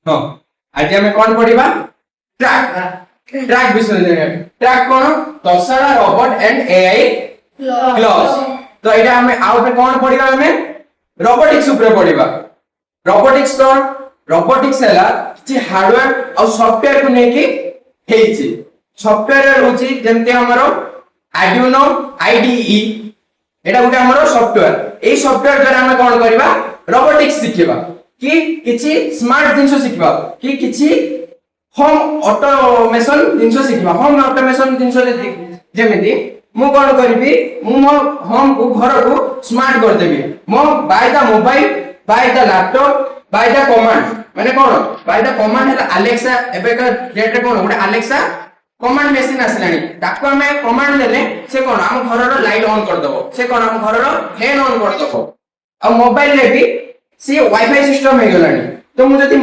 हाँ आज आम कौन पढ़ा ट्रैक ट्रैक विषय ट्रैक कौन Dussehra robot and AI clause तो एटा हमें आउ पे कौन पढ़ा हमें रोबोटिक्स ऊपर पढ़ा रोबोटिक्स कौन रोबोटिक्स हैला कि हार्डवेयर और सॉफ्टवेयर को लेके हेछि सॉफ्टवेयर होछि जेमते हमरो आर्डुइनो आईडीई एटा गुटे हमरो सॉफ्टवेयर ए सॉफ्टवेयर द्वारा हम कोन करबा रोबोटिक्स सिखिबा कि किछि स्मार्ट जिंस सिखिबा कि किछि होम ऑटोमेशन जिंस सिखिबा होम ऑटोमेशन जिंस जेमिति मु कोन करबी मु मो होम को घर को स्मार्ट कर देबी मो by the mobile by the laptop by the command माने कोन बाय द कमांड है अलेक्सा एबे का डेट रे कोन गुटे अलेक्सा कमांड मशीन आसलानी ताको हमें कमांड देले से कोन हम घर रो लाइट ऑन कर दबो से कोन हम घर रो फैन ऑन कर दबो आ मोबाइल रे भी से वाईफाई सिस्टम हे गलानी तो मु जति